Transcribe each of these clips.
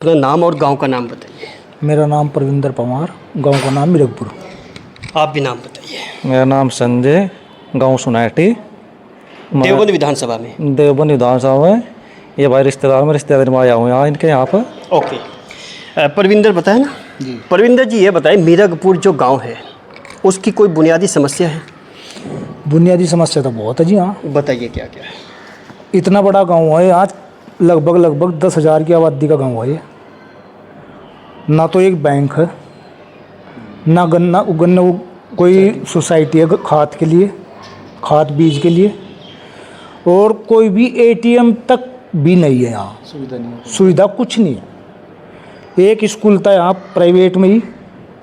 अपना नाम और गांव का नाम बताइए। मेरा नाम परविंदर पवार, गांव का नाम मिरगपुर। आप भी नाम बताइए। मेरा नाम संजय, गांव सुनाटी, देवबंद विधानसभा में। देवबंद विधानसभा में। ये भाई रिश्तेदार में आया हूँ यहाँ इनके यहाँ पर। ओके, परविंदर बताए ना जी। परविंदर जी ये बताएं, मिरगपुर जो गांव है उसकी कोई बुनियादी समस्या है? बुनियादी समस्या तो बहुत है जी। हाँ, बताइए क्या क्या है। इतना बड़ा गांव है, आज लगभग 10,000 की आबादी का गांव है ये। ना तो एक बैंक है, ना गन्ना कोई सोसाइटी है खाद के लिए, खाद बीज के लिए, और कोई भी एटीएम तक भी नहीं है यहाँ। सुविधा नहीं है, सुविधा कुछ नहीं है। एक स्कूल था यहाँ प्राइवेट में ही,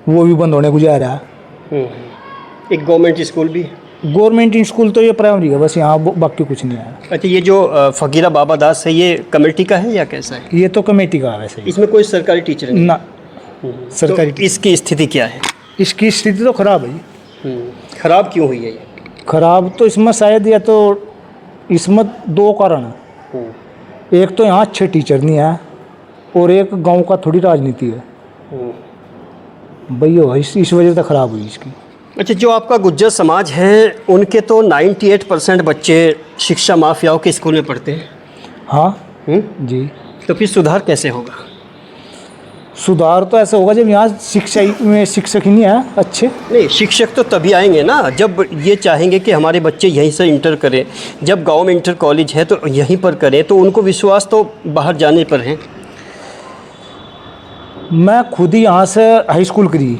वो भी बंद होने को जा रहा है। एक गवर्नमेंट स्कूल भी है? गवर्नमेंट स्कूल तो ये प्राइमरी है बस, यहाँ बाकी कुछ नहीं है। अच्छा, ये जो फकीरा बाबा दास है ये कमेटी का है या कैसा है? ये तो कमेटी का है वैसे। इसमें कोई सरकारी टीचर नहीं? ना सरकारी। तो इसकी स्थिति क्या है? इसकी स्थिति तो खराब है जी। खराब क्यों हुई है ये? खराब तो इसमें शायद, या तो इसमें दो कारण है। एक तो यहाँ अच्छे टीचर नहीं है, और एक गांव का थोड़ी राजनीति है भैया, इस वजह से खराब हुई इसकी। अच्छा, जो आपका गुज्जर समाज है उनके तो 98% बच्चे शिक्षा माफियाओं के स्कूल में पढ़ते हैं। हाँ जी। तो फिर सुधार कैसे होगा? सुधार तो ऐसा होगा जब यहाँ शिक्षा में शिक्षक ही नहीं है अच्छे। नहीं, शिक्षक तो तभी आएंगे ना जब ये चाहेंगे कि हमारे बच्चे यहीं से इंटर करें। जब गांव में इंटर कॉलेज है तो यहीं पर करें, तो उनको विश्वास तो बाहर जाने पर है। मैं खुद ही यहाँ से हाई स्कूल करी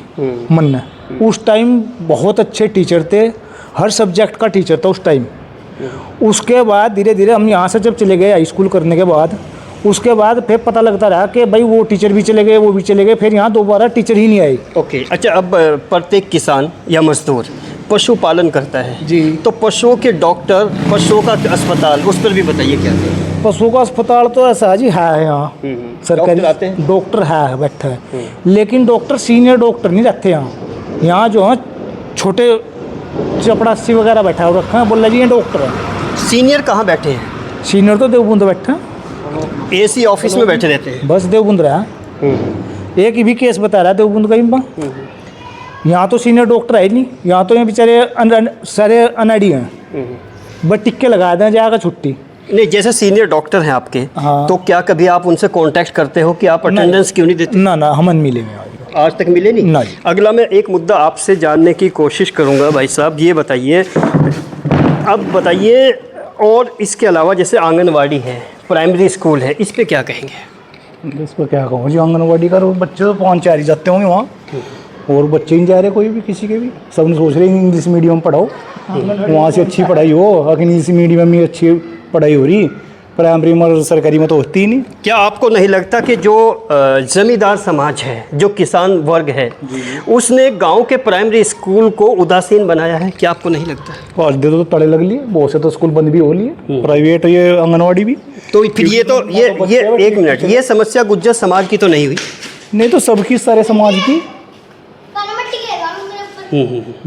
मन, उस टाइम बहुत अच्छे टीचर थे, हर सब्जेक्ट का टीचर था उस टाइम। उसके बाद धीरे धीरे हम यहाँ से जब चले गए हाई स्कूल करने के बाद, उसके बाद फिर पता लगता रहा कि भाई वो टीचर भी चले गए, वो भी चले गए, फिर यहाँ दोबारा टीचर ही नहीं आए। ओके, अच्छा, अब प्रत्येक किसान या मजदूर पशुपालन करता है जी, तो पशुओं के डॉक्टर, पशुओं का अस्पताल, उस पर भी बताइए क्या है। पशुओं का अस्पताल तो ऐसा है जी, है यहाँ सरकारी डॉक्टर आते हैं? डॉक्टर है बैठा है, लेकिन डॉक्टर सीनियर डॉक्टर नहीं रहते यहाँ। यहाँ जो है छोटे चपड़ासी वगैरह बैठा है, रखा है, बोल रहे जी ये डॉक्टर है। सीनियर कहाँ बैठे हैं? सीनियर तो देवबंद बैठे हैं, एसी ऑफिस में बैठे रहते हैं। बस देवबंद रहा है। एक भी केस बता रहा है देवबंद का इम्बा। यहाँ तो सीनियर डॉक्टर है ही नहीं, यहाँ तो ये बेचारे सारे अनएडी हैं, बस टिक्के लगा दें जाएगा छुट्टी। नहीं, जैसे सीनियर डॉक्टर हैं आपके, हाँ। तो क्या कभी आप उनसे कांटेक्ट करते हो कि आप अटेंडेंस क्यों नहीं देते? ना हमन मिले में आज तक मिले नहीं? नहीं। अगला मैं एक मुद्दा आपसे जानने की कोशिश करूंगा भाई साहब, ये बताइए, अब बताइए, और इसके अलावा जैसे आंगनवाड़ी है, प्राइमरी स्कूल है, इस पे क्या कहेंगे? इस पर क्या कहूँ जी, आंगनबाड़ी का बच्चे तो 5-4 ही जाते होंगे वहाँ, और बच्चे नहीं जा रहे कोई भी, किसी के भी। सब ने सोच रहे हैं इंग्लिश मीडियम पढ़ाओ, वहाँ से अच्छी पढ़ाई हो, अगर इंग्लिश मीडियम में अच्छी पढ़ाई हो रही, प्राइमरी में सरकारी में तो होती ही नहीं। क्या आपको नहीं लगता कि जो जमींदार समाज है, जो किसान वर्ग है, उसने गांव के प्राइमरी स्कूल को उदासीन बनाया है? क्या आपको नहीं लगता? और दे तो तड़े लग लिए, बहुत से तो स्कूल बंद भी हो लिए, प्राइवेट ये आंगनवाड़ी भी। तो फिर ये एक मिनट, ये समस्या गुज्जर समाज की तो नहीं हुई? नहीं तो सबकी, सारे समाज की।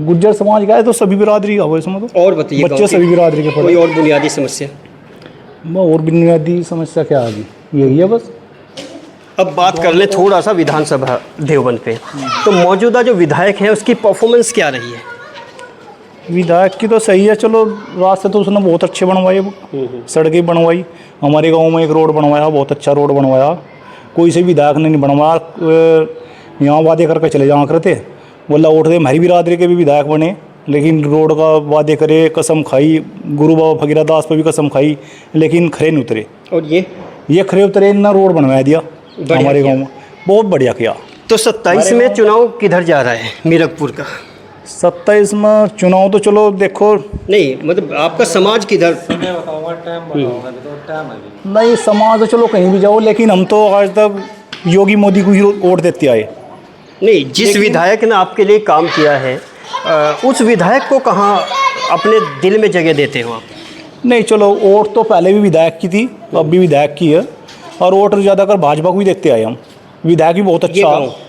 गुज्जर समाज का है तो सभी बिरादरी का हो इसमें तो। और बताइए, बच्चे सभी बिरादरी के कोई पढ़े। और बुनियादी समस्या? और बुनियादी समस्या क्या आ गई, यही है बस। अब बात कर ले थोड़ा सा विधानसभा देवबंद पे, तो मौजूदा जो विधायक है उसकी परफॉर्मेंस क्या रही है? विधायक की तो सही है, चलो रास्ते तो उसने बहुत अच्छे बनवाए, वो सड़कें बनवाई, हमारे गांव में एक रोड बनवाया, बहुत अच्छा रोड बनवाया। कोई से विधायक ने नहीं बनवाया, यहाँ वादे करके चले जाया करते, बोला वोट दे, हमारी बिरादरी के भी विधायक बने, लेकिन रोड का वादे करे, कसम खाई, गुरु बाबा फकीरा दास पर भी कसम खाई, लेकिन खरे नहीं उतरे। और ये खरे उतरे ना, रोड बनवा दिया हमारे गाँव में, बहुत बढ़िया किया। तो 27 में चुनाव किधर जा रहा है मिरगपुर का? 27 में चुनाव तो चलो देखो, नहीं मतलब आपका समाज किधर? नहीं समाज तो चलो कहीं भी जाओ, लेकिन हम तो आज तक योगी मोदी को ही वोट देते आए। नहीं, जिस विधायक ने आपके लिए काम किया है, उस विधायक को कहाँ अपने दिल में जगह देते हो आप? नहीं चलो, वोट तो पहले भी विधायक की थी, अब भी विधायक की है, और वोट ज़्यादातर भाजपा को ही देखते आए हम। विधायक भी बहुत अच्छा,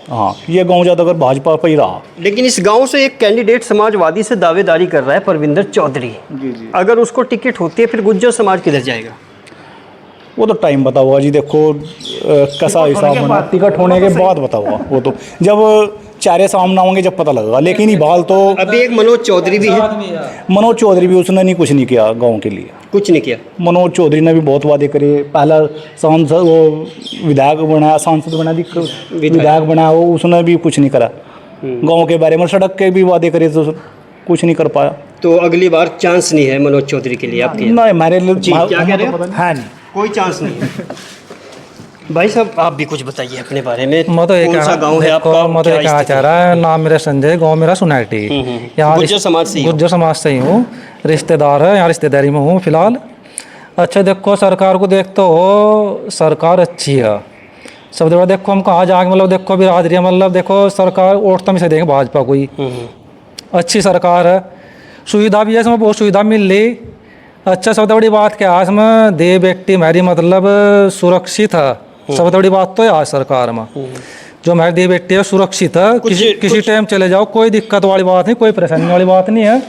हाँ ये गांव ज़्यादातर भाजपा पर ही रहा। लेकिन इस गांव से एक कैंडिडेट समाजवादी से दावेदारी कर रहा है, परविंदर चौधरी। जी। अगर उसको टिकट होती है फिर गुज्जर समाज किधर जाएगा? वो तो टाइम बताओगा जी। देखो कैसा हिसाब बना, टिकट होने के बाद बताओगा। वो तो जब चारे सामने होंगे जब पता लगेगा। लेकिन ये बाल तो अभी एक मनोज चौधरी भी है, मनोज चौधरी भी, उसने नहीं कुछ नहीं किया गांव के लिए। कुछ नहीं किया। मनोज चौधरी ने भी बहुत वादे करे। पहला सांसद वो विधायक बनाया, सांसद बना दी, विधायक बनाया, वो उसने भी कुछ नहीं करा गांव के बारे में। सड़क के भी वादे करे तो कुछ नहीं कर पाया। तो अगली बार चांस नहीं है मनोज चौधरी के लिए आपके? नहीं, मेरे लिए क्या कह रहे हो? है नहीं, कोई चांस नहीं है। भाई साहब आप भी कुछ बताइए अपने बारे में। मैं तो कौन सा गांव है आपका? मैं तो ये कहना चाह रहा है, नाम मेरा संजय, गांव मेरा सुनाटी। यहाँ गुज्जर समाज से ही हो? गुज्जर समाज से ही हूँ, रिश्तेदार है यहाँ, रिश्तेदारी में हूँ फिलहाल। अच्छा देखो, सरकार को देखते हो, सरकार अच्छी है सब जगह। देखो हम कहाँ जाएंगे, मतलब देखो बिरादरी, मतलब देखो सरकार वोट तो से देंगे भाजपा को ही। अच्छी सरकार है, सुविधा भी है इसमें, बहुत सुविधा मिल रही। अच्छा सबसे बड़ी बात क्या है इसमें, दे बेटी मेरी मतलब सुरक्षित है। सबसे बड़ी बात तो है सरकार में, जो हमारी दे बेटी है सुरक्षित है। किसी टाइम चले जाओ, कोई दिक्कत वाली बात नहीं, कोई परेशानी वाली बात नहीं है।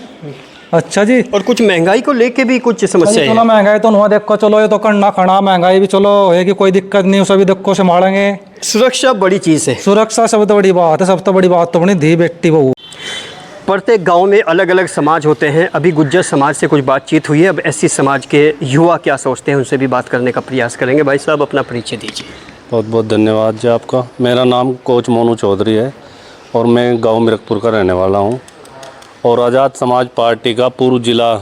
अच्छा जी। और कुछ महंगाई को लेके भी कुछ समस्या चलो है? महंगाई तो नहीं देखो, चलो ये तो करना खड़ा, महंगाई भी चलो है कि कोई दिक्कत नहीं, उसे भी देखो संभालेंगे। सुरक्षा बड़ी चीज़ है। सुरक्षा सबसे बड़ी बात है, सबसे बड़ी बात तो अपनी दी बेटी बहू। प्रत्येक गांव में अलग अलग समाज होते हैं। अभी गुज्जर समाज से कुछ बातचीत हुई है, अब एससी समाज के युवा क्या सोचते हैं उनसे भी बात करने का प्रयास करेंगे। भाई साहब अपना परिचय दीजिए। बहुत बहुत धन्यवाद जी आपका। मेरा नाम कोच मोनू चौधरी है और मैं गांव मिरकपुर का रहने वाला हूं और आज़ाद समाज पार्टी का पूर्व जिला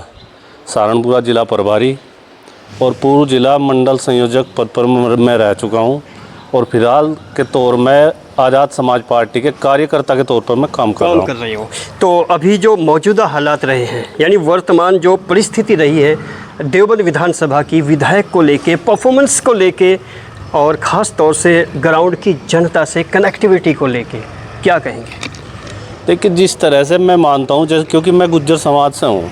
सहारनपुर जिला प्रभारी और पूर्व जिला मंडल संयोजक पद पर मैं रह चुका हूं और फिलहाल के तौर में आज़ाद समाज पार्टी के कार्यकर्ता के तौर पर मैं काम कर रही हूँ। तो अभी जो मौजूदा हालात रहे हैं, यानी वर्तमान जो परिस्थिति रही है देवबंद विधानसभा की, विधायक को लेके, परफॉर्मेंस को लेके और ख़ास तौर से ग्राउंड की जनता से कनेक्टिविटी को लेके क्या कहेंगे? देखिए, जिस तरह से मैं मानता हूँ, जैसे क्योंकि मैं गुज्जर समाज से हूँ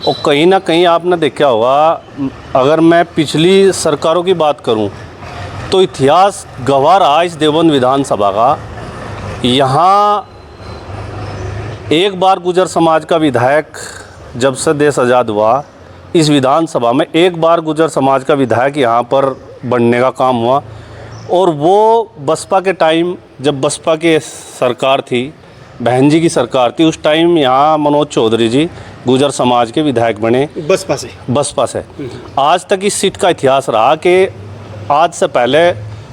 और कहीं ना कहीं आपने देखा होगा, अगर मैं पिछली सरकारों की बात करूँ तो इतिहास गवाह रहा इस देवबंद विधानसभा का। यहाँ एक बार गुज्जर समाज का विधायक, जब से देश आज़ाद हुआ, इस विधानसभा में एक बार गुज्जर समाज का विधायक यहाँ पर बनने का काम हुआ और वो बसपा के टाइम, जब बसपा की सरकार थी, बहन जी की सरकार थी, उस टाइम यहाँ मनोज चौधरी जी गुज्जर समाज के विधायक बने बसपा से। आज तक इस सीट का इतिहास रहा कि आज से पहले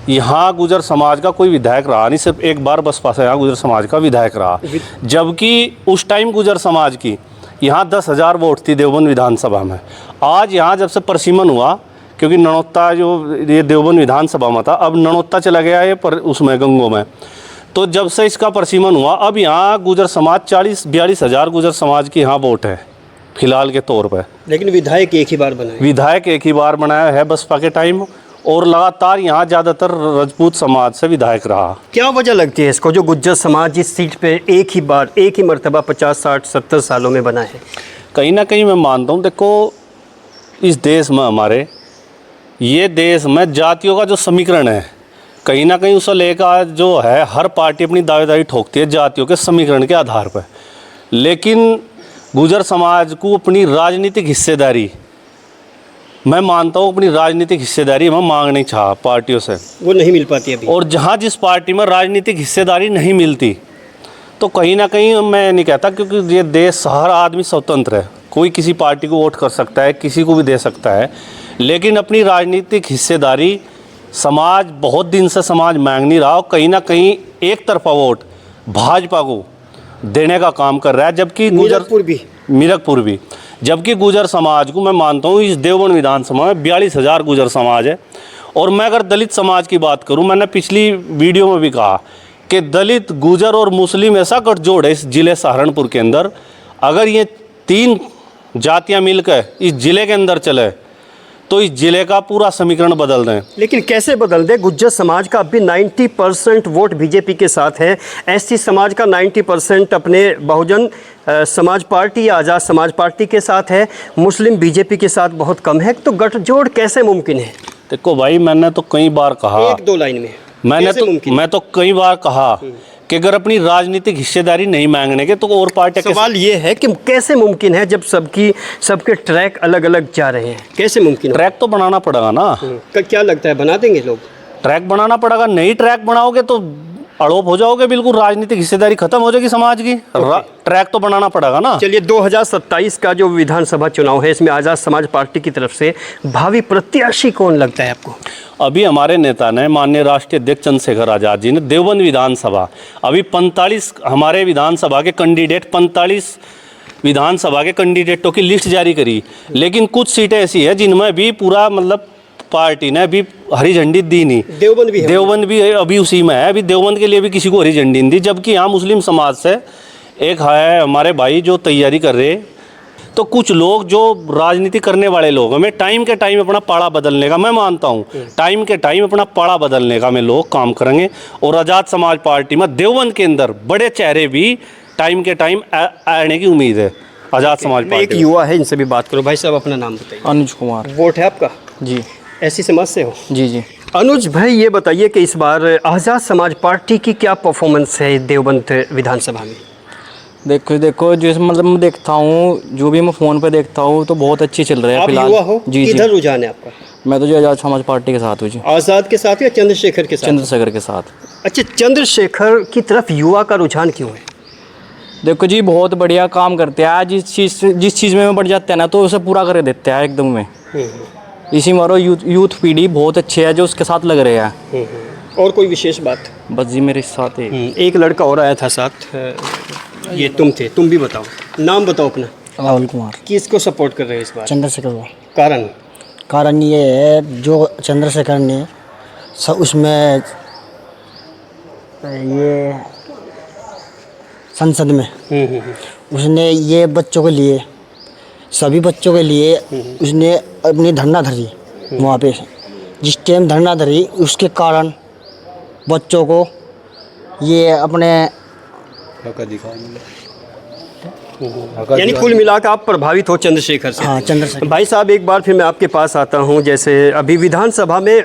यहाँ गुज्जर समाज का कोई विधायक रहा नहीं, सिर्फ एक बार बसपा से यहाँ गुज्जर समाज का विधायक रहा। जबकि उस टाइम गुज्जर समाज की यहाँ 10,000 वोट थी देवबंद विधानसभा में। आज यहाँ जब से परसीमन हुआ, क्योंकि ननौत्ता जो ये देवबंद विधानसभा में था, अब ननौत्ता चला गया है पर उसमें गंगों में, तो जब से इसका परसीमन हुआ अब यहाँ गुज्जर समाज 40-42 हज़ार गुज्जर समाज की यहाँ वोट है फिलहाल के तौर पर। लेकिन विधायक एक ही बार बनाया, विधायक एक ही बार बनाया है बसपा के टाइम और लगातार यहाँ ज़्यादातर राजपूत समाज से विधायक रहा। क्या वजह लगती है इसको, जो गुज्जर समाज इस सीट पे एक ही मर्तबा 50, 60, 70 सालों में बना है? कहीं ना कहीं मैं मानता हूँ, देखो इस देश में हमारे, ये देश में जातियों का जो समीकरण है, कहीं ना कहीं उसे लेकर जो है हर पार्टी अपनी दावेदारी ठोकती है जातियों के समीकरण के आधार पर। लेकिन गुज्जर समाज को अपनी राजनीतिक हिस्सेदारी, मैं मानता हूँ अपनी राजनीतिक हिस्सेदारी मैं मांग नहीं चाहा पार्टियों से, वो नहीं मिल पाती अभी। और जहाँ जिस पार्टी में राजनीतिक हिस्सेदारी नहीं मिलती तो कहीं ना कहीं मैं नहीं कहता, क्योंकि ये देश हर आदमी स्वतंत्र है, कोई किसी पार्टी को वोट कर सकता है, किसी को भी दे सकता है, लेकिन अपनी राजनीतिक हिस्सेदारी समाज बहुत दिन से समाज मांग नहीं रहा और कहीं ना कहीं एक तरफा वोट भाजपा को देने का काम कर रहा है। जबकि मिरकपुर भी जबकि गुज्जर समाज को मैं मानता हूँ इस देवबंद विधानसभा में 42,000 गुज्जर समाज है। और मैं अगर दलित समाज की बात करूँ, मैंने पिछली वीडियो में भी कहा कि दलित, गुज्जर और मुस्लिम ऐसा गठजोड़ है इस ज़िले सहारनपुर के अंदर, अगर ये 3 जातियाँ मिलकर इस ज़िले के अंदर चले तो इस ज़िले का पूरा समीकरण बदल दें। लेकिन कैसे बदल दें? गुज्जर समाज का अभी 90% वोट बीजेपी के साथ है, एससी समाज का 90% अपने बहुजन समाज पार्टी या आज़ाद समाज पार्टी के साथ है, मुस्लिम बीजेपी के साथ बहुत कम है, तो गठजोड़ कैसे मुमकिन है? देखो भाई, मैंने तो कई बार कहा, 1-2 लाइन में मैं तो कई बार कहा कि अगर अपनी राजनीतिक हिस्सेदारी नहीं मांगने के तो और पार्टी सवाल ये है कि कैसे मुमकिन है जब सबके ट्रैक अलग अलग जा रहे हैं, कैसे मुमकिन है? ट्रैक तो बनाना पड़ेगा ना। क्या लगता है बना देंगे लोग? ट्रैक बनाना पड़ेगा, नई ट्रैक बनाओगे तो अड़ोप हो जाओगे, बिल्कुल राजनीतिक हिस्सेदारी खत्म हो जाएगी समाज की। ट्रैक तो बनाना पड़ेगा ना। चलिए 2027 का जो विधानसभा चुनाव है इसमें आज़ाद समाज पार्टी की तरफ से भावी प्रत्याशी कौन लगता है आपको? अभी हमारे नेता ने, माननीय राष्ट्रीय अध्यक्ष चंद्रशेखर आज़ाद जी ने देवबंद विधानसभा, अभी 45 हमारे विधानसभा के कैंडिडेट 45 विधानसभा के कैंडिडेटों की लिस्ट जारी करी, लेकिन कुछ सीटें ऐसी है जिनमें भी पूरा मतलब पार्टी ने अभी हरी झंडी दी नहीं। देवबंद भी अभी उसी में है, अभी देवबंद के लिए भी किसी को हरी झंडी नहीं दी। जबकि यहाँ मुस्लिम समाज से एक है हमारे भाई जो तैयारी कर रहे, तो कुछ लोग जो राजनीति करने वाले लोग हमें टाइम के टाइम अपना पाड़ा बदलने का, मैं मानता हूँ टाइम के टाइम अपना पाड़ा बदलने का में लोग काम करेंगे। और आज़ाद समाज पार्टी में देवबंद के अंदर बड़े चेहरे भी टाइम के टाइम आने की उम्मीद है आज़ाद समाज पार्टी। एक युवा है, इनसे भी बात करो। भाई साहब अपना नाम बताइए। अनुज कुमार। वोट है आपका? जी ऐसी समाज से हो? जी जी। अनुज भाई ये बताइए कि इस बार आज़ाद समाज पार्टी की क्या परफॉर्मेंस है देवबंद विधानसभा में? देखो जो मतलब मैं देखता हूँ, जो भी मैं फ़ोन पे देखता हूँ तो बहुत अच्छी चल रहा है आप फिलहाल। युवा हो, किधर रुझान है आपका? मैं तो जो आज़ाद समाज पार्टी के साथ हूँ जी। आज़ाद के साथ या चंद्रशेखर के साथ? चंद्रशेखर के साथ। अच्छा, चंद्रशेखर की तरफ युवा का रुझान क्यों है? देखो जी बहुत बढ़िया काम करते हैं, जिस चीज़ में बढ़ जाते हैं ना तो उसे पूरा कर देते हैं एकदम में। इसी मारो यूथ पीढ़ी बहुत अच्छे है जो उसके साथ लग रहे हैं। और कोई विशेष बात? बस जी मेरे साथ है। एक लड़का और आया था साथ, ये तुम थे, तुम भी बताओ, नाम बताओ अपना। राहुल कुमार। किसको सपोर्ट कर रहे हो इस बार? चंद्रशेखर को। कारण ये है जो चंद्रशेखर ने उसमें ये संसद में उसने ये बच्चों के लिए, सभी बच्चों के लिए उसने अपनी धरना धरी वहाँ पे। जिस टाइम धरना धरी उसके कारण बच्चों को ये अपने यानी कुल मिलाकर आप प्रभावित हो चंद्रशेखर से? हाँ, चंद्रशेखर। भाई साहब एक बार फिर मैं आपके पास आता हूँ। जैसे अभी विधानसभा में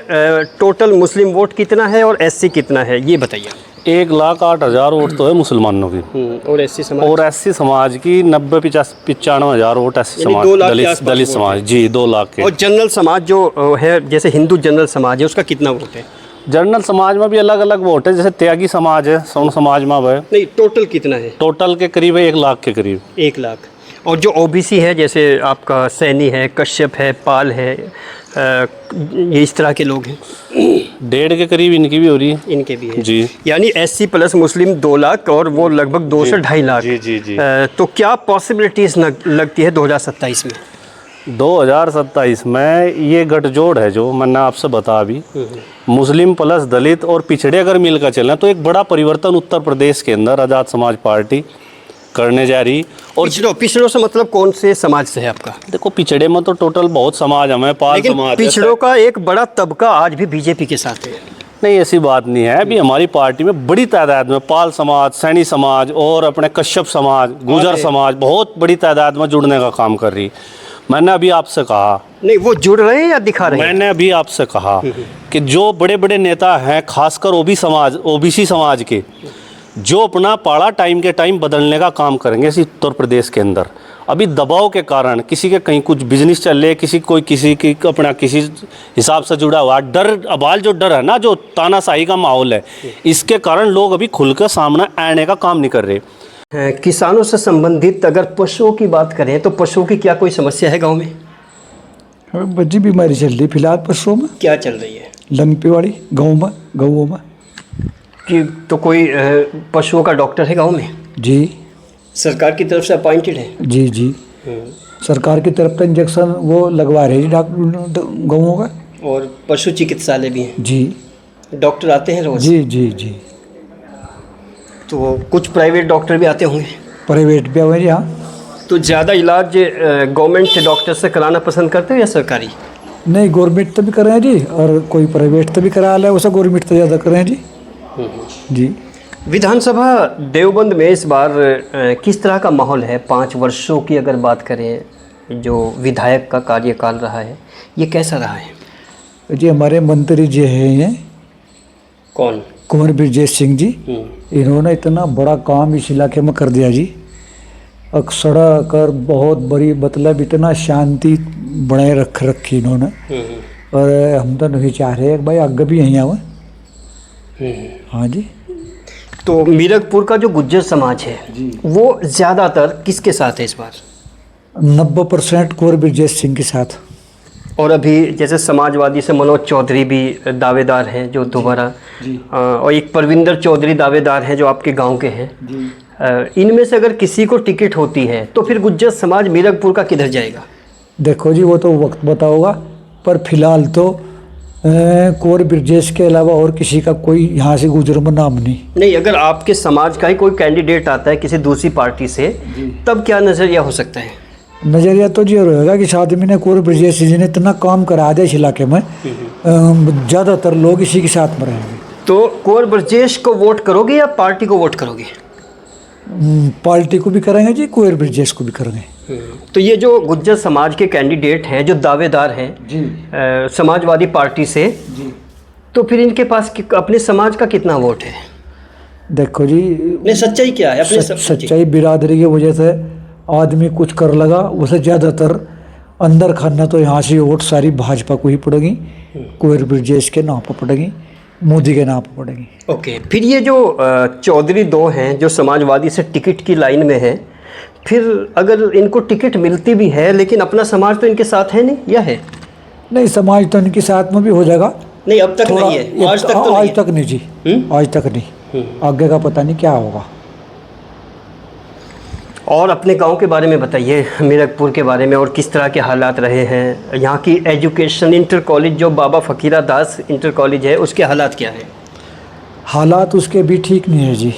टोटल मुस्लिम वोट कितना है और एससी कितना है, ये बताइए। 1,08,000 वोट तो है मुसलमानों की, और एससी समाज? और एससी समाज की 90-95,000 वोट एससी समाज, 2 लाख के आसपास दलित समाज जी 2 लाख के। और जनरल समाज जो है, जैसे हिंदू जनरल समाज है, उसका कितना वोट है? जनरल समाज में भी अलग अलग वोट है, जैसे त्यागी समाज है, सवर्ण समाज में है। नहीं, टोटल कितना है? टोटल के करीब है 1 लाख के करीब। 1 लाख। और जो ओबीसी है, जैसे आपका सैनी है, कश्यप है, पाल है, ये इस तरह के लोग हैं, 1.5 के करीब इनकी भी हो रही है। इनके भी है जी। यानी एससी प्लस मुस्लिम 2 लाख और वो लगभग 2 से 2.5 लाख। जी जी जी। तो क्या पॉसिबिलिटीज़ लगती है 2027 में? 2027 में ये गठजोड़ है जो मैंने आपसे बता अभी, मुस्लिम प्लस दलित और पिछड़े अगर मिलकर चलें तो एक बड़ा परिवर्तन उत्तर प्रदेश के अंदर आज़ाद समाज पार्टी करने जा रही। और पिछड़ों से मतलब कौन से समाज से है आपका? देखो पिछड़े में तो टोटल बहुत समाज हमें, पाल लेकिन समाज, पिछड़ों का एक बड़ा तबका आज भी बीजेपी के साथ है। नहीं ऐसी बात नहीं है। अभी हमारी पार्टी में बड़ी तादाद में पाल समाज, सैनी समाज और अपने कश्यप समाज, गुजर समाज बहुत बड़ी तादाद में जुड़ने का काम कर रही। मैंने अभी आपसे कहा, नहीं वो जुड़ रहे हैं या दिखा रहे हैं? मैंने अभी आपसे कहा कि जो बड़े बड़े नेता हैं, खासकर ओबीसी समाज के, जो अपना पाड़ा टाइम के टाइम बदलने का काम करेंगे इस उत्तर प्रदेश के अंदर। अभी दबाव के कारण किसी के कहीं कुछ बिजनेस चल रहे, किसी की अपना किसी हिसाब से जुड़ा हुआ डर, अबाल जो डर है ना, जो तानाशाही का माहौल है, इसके कारण लोग अभी खुलकर सामने आने का काम नहीं कर रहे। किसानों से संबंधित अगर पशुओं की बात करें तो पशुओं की क्या कोई समस्या है गांव में? बड़ी बीमारी चल रही फिलहाल पशुओं में। क्या चल रही है? लंपीवाड़ी गऊ में कि तो कोई पशुओं का डॉक्टर है गांव में? जी। सरकार की तरफ से अपॉइंटेड है? जी जी। सरकार की तरफ का इंजेक्शन वो लगवा रहे हैं डॉक्टर गऊओं का। और पशु चिकित्सालय भी है? जी। डॉक्टर आते हैं रोज? जी जी जी। तो कुछ प्राइवेट डॉक्टर भी आते होंगे? प्राइवेट भी आए यहाँ। तो ज़्यादा इलाज गवर्नमेंट डॉक्टर से कराना पसंद करते हो या सरकारी? नहीं, गवर्नमेंट तो भी कर रहे हैं जी, और कोई प्राइवेट तो भी करा ले, उसे गवर्नमेंट तो ज़्यादा कर रहे हैं जी। जी। विधानसभा देवबंद में इस बार किस तरह का माहौल है? 5 वर्षों की अगर बात करें, जो विधायक का कार्यकाल रहा है, ये कैसा रहा है? जी हमारे मंत्री जी हैं, कौन कुंवर ब्रजेश सिंह जी, इन्होंने इतना बड़ा काम इस इलाके में कर दिया जी। सड़क और बहुत बड़ी, मतलब इतना शांति बनाए रखी इन्होंने। और हम तो नहीं चाह रहे भाई आगे भी यहीं आवे। हाँ जी। तो मीरकपुर का जो गुज्जर समाज है वो ज़्यादातर किसके साथ है इस बार? 90% कुंवर ब्रजेश सिंह के साथ। और अभी जैसे समाजवादी से मनोज चौधरी भी दावेदार हैं जो दोबारा, और एक परविंदर चौधरी दावेदार हैं जो आपके गांव के हैं। इनमें से अगर किसी को टिकट होती है तो फिर गुज्जर समाज मीरकपुर का किधर जाएगा? देखो जी वो तो वक्त बताओगा, पर फिलहाल तो कुंवर ब्रजेश के अलावा और किसी का कोई यहाँ से गुजर में नाम नहीं। अगर आपके समाज का ही कोई कैंडिडेट आता है किसी दूसरी पार्टी से, तब क्या नज़रिया हो सकता है? नज़रिया तो ये रहेगा कि इस आदमी ने, कुंवर ब्रजेश जी ने इतना काम करा दिया इस इलाके में, ज़्यादातर लोग इसी के साथ में रहेंगे। तो कुंवर ब्रजेश को वोट करोगे या पार्टी को वोट करोगे? पार्टी को भी करेंगे जी, कुंवर ब्रजेश को भी करेंगे। तो ये जो गुज्जर समाज के कैंडिडेट हैं जो दावेदार हैं समाजवादी पार्टी से, तो फिर इनके पास अपने समाज का कितना वोट है? देखो जी, नहीं सच्चाई क्या है? अपने सच्चाई बिरादरी की वजह से आदमी कुछ कर लगा, उसे ज़्यादातर अंदर खाना तो यहाँ से वोट सारी भाजपा को ही पड़ेगी, कुंवर ब्रजेश के नाम पर पड़ेगी, मोदी के नाम पर पड़ेगी। ओके, फिर ये जो चौधरी दो हैं जो समाजवादी से टिकट की लाइन में हैं, फिर अगर इनको टिकट मिलती भी है लेकिन अपना समाज तो इनके साथ है नहीं, या है? नहीं, समाज तो इनके साथ में भी हो जाएगा। नहीं अब तक नहीं है, आज तक तो आज तक नहीं जी, आज तक नहीं। आगे का पता नहीं क्या होगा। और अपने गांव के बारे में बताइए, मीरकपुर के बारे में, और किस तरह के हालात रहे हैं यहाँ की एजुकेशन। इंटर कॉलेज जो बाबा फ़कीरा दास इंटर कॉलेज है, उसके हालात क्या हैं? हालात उसके भी ठीक नहीं है जी।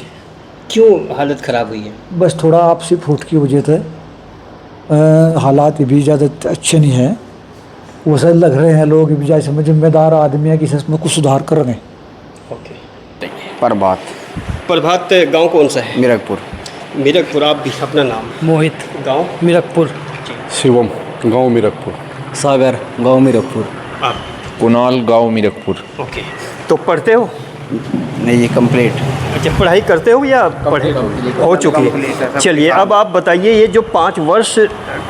क्यों हालत ख़राब हुई है? बस थोड़ा आपसी फूट की वजह से हालात भी ज़्यादा अच्छे नहीं हैं। वो सब लग रहे हैं लोग भी जैसे जिम्मेदार आदमी है कि इसमें कुछ सुधार करेंगे। ओके। प्रभात गांव कौन सा है? मीरकपुर। आप भी अपना नाम? मोहित, गांव मीरकपुर। शिवम, गांव मीरकपुर। सागर, गांव मीरकपुर। आप? कुणाल, गांव मीरकपुर। ओके। तो पढ़ते हो? नहीं जी, कंप्लीट। अच्छा, पढ़ाई करते हो या पढ़े हो चुकी है? चलिए, अब आप बताइए, ये जो 5 वर्ष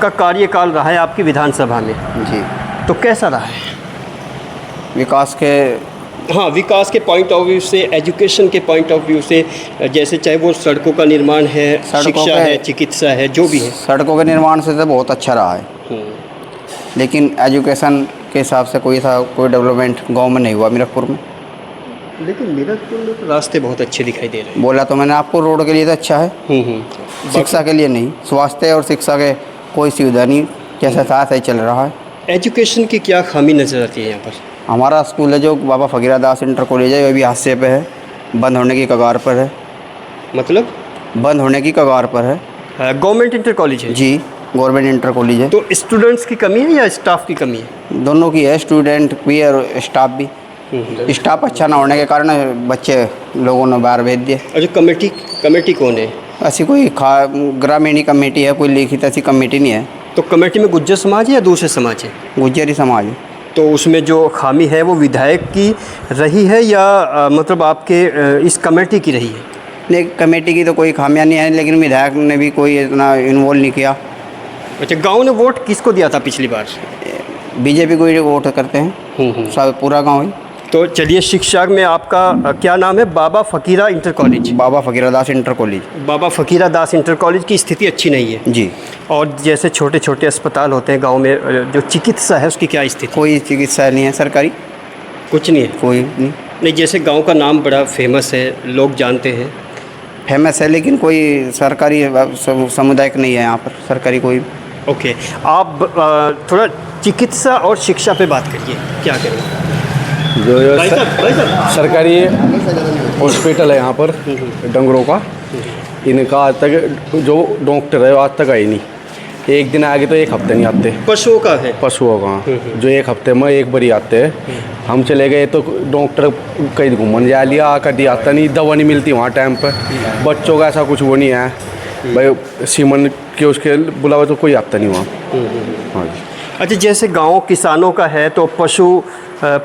का कार्यकाल रहा है आपकी विधानसभा में जी, तो कैसा रहा है? विकास के, हाँ, विकास के पॉइंट ऑफ व्यू से, एजुकेशन के पॉइंट ऑफ व्यू से, जैसे चाहे वो सड़कों का निर्माण है, शिक्षा है, चिकित्सा है, जो भी है। सड़कों के निर्माण से तो बहुत अच्छा रहा है, लेकिन एजुकेशन के हिसाब से कोई डेवलपमेंट गांव में नहीं हुआ मीरकपुर में। लेकिन मीरकपुर में तो रास्ते बहुत अच्छे दिखाई दे रहे हैं। बोला तो मैंने आपको, रोड के लिए तो अच्छा है, शिक्षा के लिए नहीं। स्वास्थ्य और शिक्षा के कोई सुविधा नहीं, जैसा था सही चल रहा है। एजुकेशन की क्या खामी नज़र आती है यहाँ पर? हमारा स्कूल है जो बाबा फकीरा दास इंटर कॉलेज है, वो भी हादसे पे है, बंद होने की कगार पर है। मतलब? बंद होने की कगार पर है। गवर्नमेंट इंटर कॉलेज है? जी, गवर्नमेंट इंटर कॉलेज है। तो स्टूडेंट्स की कमी है या स्टाफ की कमी है? दोनों की है, स्टूडेंट भी और स्टाफ भी। स्टाफ अच्छा ना होने के कारण बच्चे लोगों ने बाहर भेज दिए। अच्छा, कमेटी कौन है? ऐसी कोई ग्रामीणी कमेटी है, कोई लिखित ऐसी कमेटी नहीं है। तो कमेटी में गुज्जर समाज है या दूसरे समाज है? गुज्जरी समाज है। तो उसमें जो खामी है वो विधायक की रही है या मतलब आपके इस कमेटी की रही है? नहीं, कमेटी की तो कोई खामियां नहीं है, लेकिन विधायक ने भी कोई इतना इन्वॉल्व नहीं किया। अच्छा, गांव ने वोट किसको दिया था पिछली बार? बीजेपी को ही वोट करते हैं सब, पूरा गांव ही। तो चलिए, शिक्षा में आपका क्या नाम है? बाबा फकीरा इंटर कॉलेज। बाबा फकीरा दास इंटर कॉलेज। बाबा फकीरा दास इंटर कॉलेज की स्थिति अच्छी नहीं है जी। और जैसे छोटे छोटे अस्पताल होते हैं गांव में, जो चिकित्सा है उसकी क्या स्थिति? कोई चिकित्सा नहीं है सरकारी, कुछ नहीं है? कोई नहीं, जैसे गांव का नाम बड़ा फेमस है, लोग जानते हैं। फेमस है, लेकिन कोई सरकारी सामुदायिक नहीं है यहाँ पर, सरकारी कोई। ओके, आप थोड़ा चिकित्सा और शिक्षा पे बात करिए, क्या करें? जो सरकारी हॉस्पिटल है यहाँ पर डंगरों का, इनका आज तक जो डॉक्टर है वो आज तक आए नहीं। एक दिन आगे तो एक हफ्ते नहीं आते। पशुओं का है? पशुओं का जो एक हफ्ते में एक बारी आते हैं। हम चले गए तो डॉक्टर कहीं घूमने जा लिया, कभी आता नहीं, दवा नहीं मिलती वहाँ टाइम पर। बच्चों का ऐसा कुछ वो नहीं है भाई, सीमन के उसके बुलावे तो कोई आता नहीं वहाँ। हाँ जी। अच्छा, जैसे गांव किसानों का है तो पशु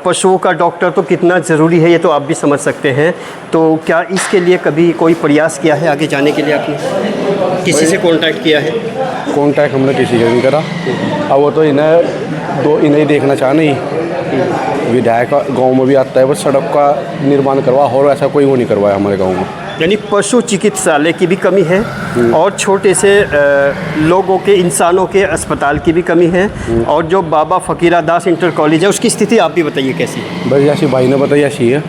पशुओं का डॉक्टर तो कितना ज़रूरी है ये तो आप भी समझ सकते हैं। तो क्या इसके लिए कभी कोई प्रयास किया है आगे जाने के लिए आपने, किसी से कांटेक्ट किया है? कांटेक्ट हमने किसी का नहीं करा। अब वो तो इन्हें देखना चाह नहीं, विधायक गांव में भी आता है, बस सड़क का निर्माण करवा, और ऐसा कोई वो नहीं करवाया हमारे गांव में। यानी पशु चिकित्सालय की भी कमी है और छोटे से लोगों के, इंसानों के अस्पताल की भी कमी है। और जो बाबा फ़कीरा दास इंटर कॉलेज है उसकी स्थिति आप भी बताइए कैसी है? बस जैसी भाई ने बताई ऐसी है,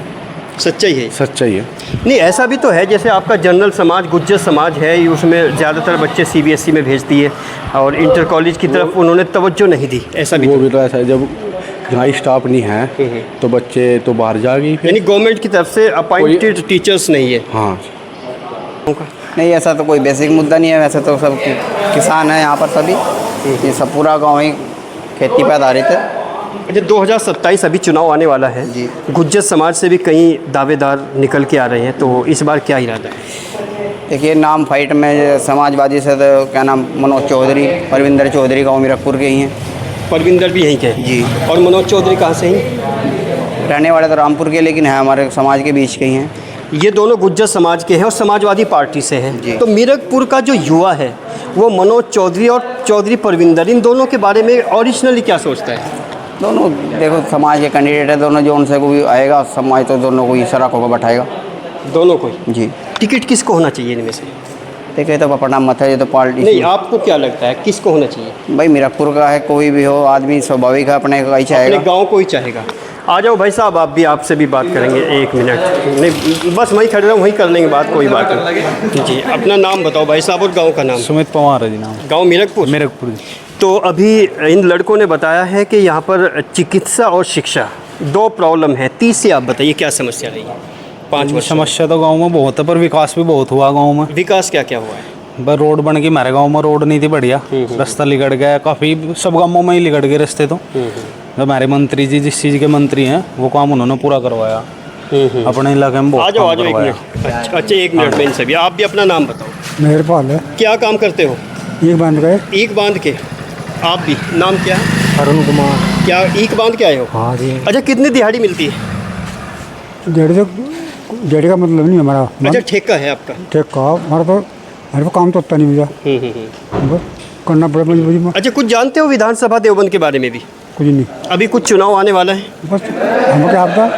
सच्चाई है? सच्चाई है। नहीं, ऐसा भी तो है जैसे आपका जनरल समाज, गुज्जर समाज है, उसमें ज़्यादातर बच्चे CBSE में भेजती है और इंटर कॉलेज की तरफ उन्होंने तवज्जो नहीं दी, ऐसा भी वो तो भी तो ऐसा है, जब यहाँ स्टाफ नहीं है तो बच्चे तो बाहर जाएंगे। यानी गवर्नमेंट की तरफ से अपॉइंटेड टीचर्स नहीं है। हाँ, नहीं ऐसा तो कोई बेसिक मुद्दा नहीं है। वैसे तो सब किसान हैं यहाँ पर सभी, ये सब पूरा गांव ही खेती पे आधारित है। अच्छा, 2027 अभी चुनाव आने वाला है जी। गुज्जर समाज से भी कई दावेदार निकल के आ रहे हैं, तो इस बार क्या इरादा है? देखिए, नाम फाइट में समाजवादी से तो क्या नाम, मनोज चौधरी, परविंदर चौधरी गाँव मीरकपुर के ही हैं। परविंदर भी यहीं के हैं? जी। और मनोज चौधरी कहाँ से हैं? रहने वाले तो रामपुर के, लेकिन है हमारे समाज के बीच के ही हैं। ये दोनों गुज्जर समाज के हैं और समाजवादी पार्टी से हैं। जी। तो मीरकपुर का जो युवा है वो मनोज चौधरी और चौधरी परविंदर, इन दोनों के बारे में ओरिजिनली क्या सोचता है? दोनों देखो समाज के कैंडिडेट है दोनों, जो उनसे कोई आएगा समाज तो दोनों को ही सड़कों पर बैठाएगा। दोनों को ही? जी। टिकट किसको होना चाहिए इनमें से? देखिए तो अपना मत है, ये तो पार्टी नहीं, आपको क्या लगता है किसको होना चाहिए? भाई मीरकपुर का है, कोई भी हो आदमी स्वाभाविक है अपने का ही अपने चाहेगा। गांव को ही चाहेगा। आ जाओ भाई साहब, आप भी, आपसे भी बात करेंगे 1 मिनट। नहीं, बस वहीं खड़े रहो, वहीं कर लेंगे बात, कोई बात नहीं। जी, अपना नाम बताओ भाई साहब और गांव का नाम। सुमित पवार है जी नाम। गांव मीरकपुर? मीरकपुर। तो अभी इन लड़कों ने बताया है कि यहाँ पर चिकित्सा और शिक्षा 2 प्रॉब्लम है। तीसरी आप बताइए क्या समस्या रही है 5 वर्ष? समस्या तो गांव में बहुत है, पर विकास भी बहुत हुआ गांव में। विकास क्या क्या हुआ है? बस रोड बन गई, हमारे गांव में रोड नहीं थी बढ़िया, रास्ता लिगड़ गया काफ़ी, सब गाँवों में ही लिगड़ गए रास्ते। तो हमारे मंत्री जी जिस चीज़ के मंत्री हैं वो काम उन्होंने पूरा करवाया अपने इलाके में। आ जाओ 1 मिनट। अच्छा 1 मिनट में इनसे भी, आप भी अपना नाम बताओ। मेहरपाल है, क्या काम करते हो? एक बांध गए। ईख बांध के? आप भी, नाम क्या है? अरुण कुमार। क्या ईख बांध के आए हो? हाँ जी। अच्छा, कितनी दिहाड़ी मिलती है? डेढ़ का मतलब नहीं हमारा। अच्छा, ठेका है आपका? ठेका हमारे को काम तो उतना नहीं मिला, बस करना पड़ा मजबूरी में। अच्छा, कुछ जानते हो विधानसभा देवबंद के बारे में भी? कुछ नहीं, अभी कुछ चुनाव आने वाला है। बस हम क्या आपका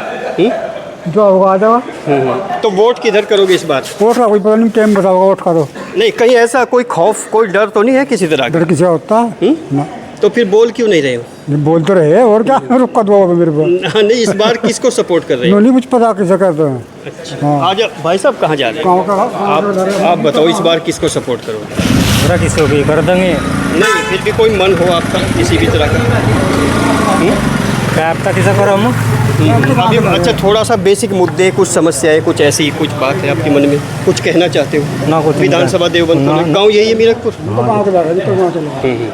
जो होगा आ जाएगा। तो वोट किधर करोगे इस बार? वोट का कोई पता नहीं, टाइम बताओगा वोट का। तो नहीं, कहीं ऐसा कोई खौफ, कोई डर तो नहीं है किसी तरह का? डर किसी का होता है ना। तो फिर बोल क्यों नहीं रहे हो? बोल तो रहे और क्या, रुका दो मेरे को। नहीं, इस बार किसको सपोर्ट कर रहे हो? नहीं कुछ पता किसे करते हैं। अच्छा, आज भाई साहब कहाँ जा रहे हैं? आप बताओ इस बार किसको सपोर्ट करोगे? किसी भी कर देंगे। नहीं, फिर भी कोई मन हो आपका किसी भी तरह का? कैब तक किसा करो हम। अभी अच्छा, थोड़ा सा बेसिक मुद्दे, कुछ समस्याएं, कुछ ऐसी कुछ बात है आपके मन में, कुछ कहना चाहते हो? ना, कुछ विधानसभा देवबंद गाँव यही है मीरकपुर?